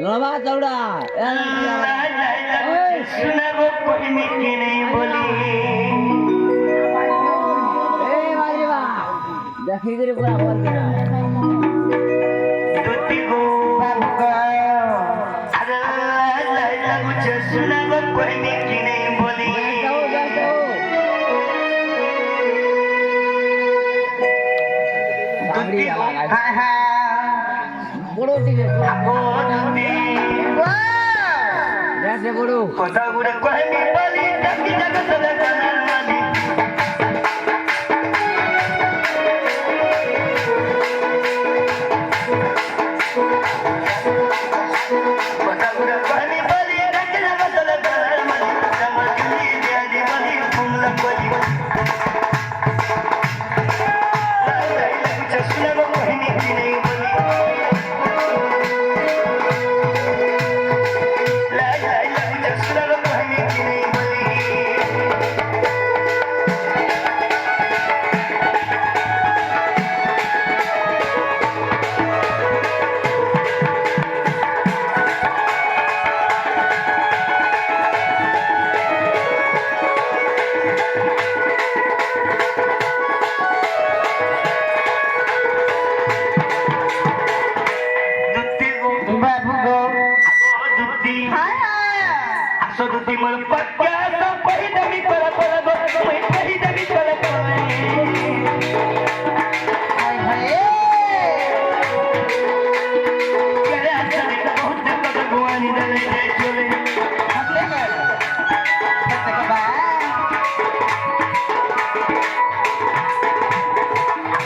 লবা চৌড়া শোনাবো কহিনি কি নেই বলি দেখি করে পুরা বল কিনা দুটি গো বাবা আরে লাগুছে শোনাবো কহিনি কি নেই বলি দুটি গো হ্যাঁ হ্যাঁ বড় দিকে বড় কথা গুড়ে কহিনি বলি দেখি জগৎ মানি কথা গুড়ে কহিনি বলি দেখি জগৎ মানি জামাল দিলি দিয়ালি বলি ফুমলা বলি শুনবো কহিনি কি নেই বলি শুনবো কহিনি কি নেই বলি Satu timur pakai sampai demi para para gol, sampai demi para para. Hai hai. Kaya asal kita bahut jaga Bhagwan ni dale jai chole. Aple kar. Kata kaba.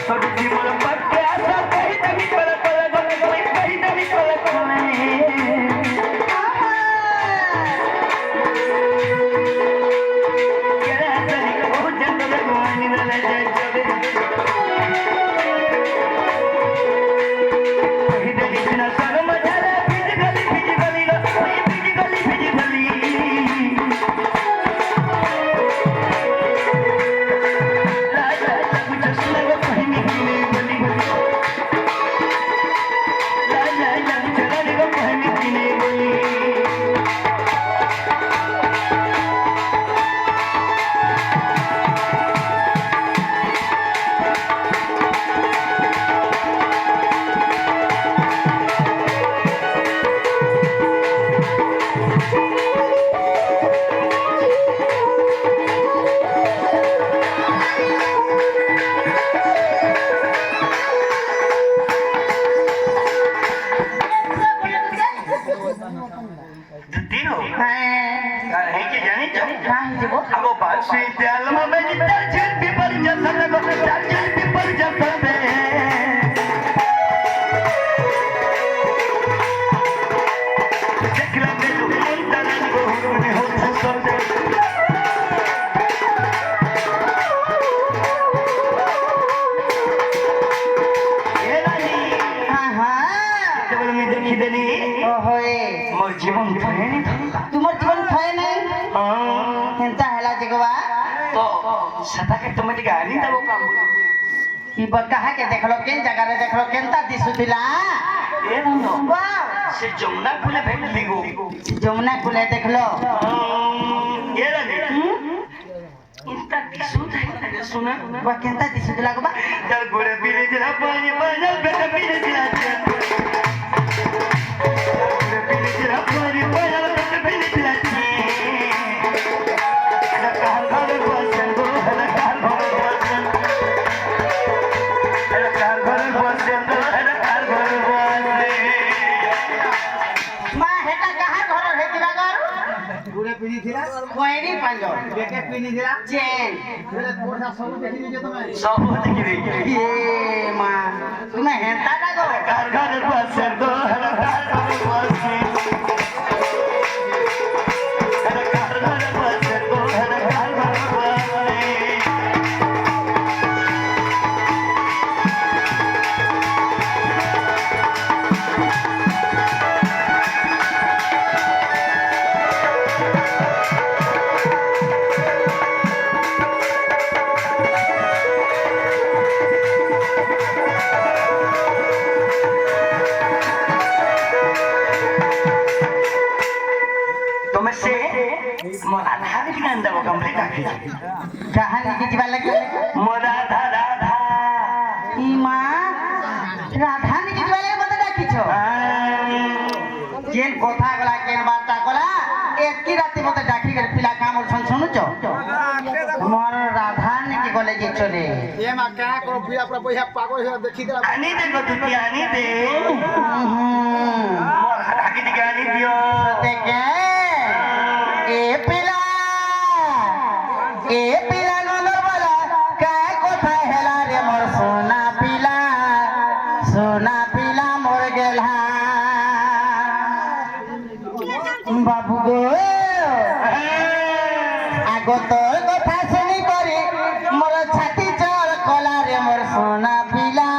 Satu timur pakai sampai demi para para gol, sampai demi para para. জীবন থায়নি তোমার জীবন থায় নাই হেনতা হেলা জগবা তো সতাকে তুমি টিকে আনি দেবো কাম কি বকাহা কে দেখলো কেন জায়গারে দেখলো কেনতা দিসুতিলা এ নন্দ বাহ সে যমুনা কুলে ভেটলি গো যমুনা কুলে দেখলো এ রানি ইনতা দিসুতাই শুনা বা কেনতা দিসুতিলা গো বা তার গোড়ে বিলে দিলা পানি পানি বেটা বিলে দিলা तुम्हें हेंता ना गो घर घर बस दो हर घर बस मोर राधा के गान देबो कंप्लीट आखी कहानी की जीवा लगे मोर राधा राधा ई मां राधा ने की जीवा लगे मत डाकी छो केन কথা গলা কেন বার্তা গলা একই রাতে মতে ডাকি করে পিলা কাম और सुन सुनु छो मोर राधा ने की गले जे चले ये मा क्या करो पिया पूरा पैसा पागल है देखी दे आनी दे को तू आनी दे मोर राधा के गानी दियो देखे ए पिला नंदर वाला काय কথা হেলা রে মোর সোনা পিলা মোর গেলা বাবু গো আগো তোর কথা শুনি করে মোর ছাতি জল কলা রে মোর সোনা পিলা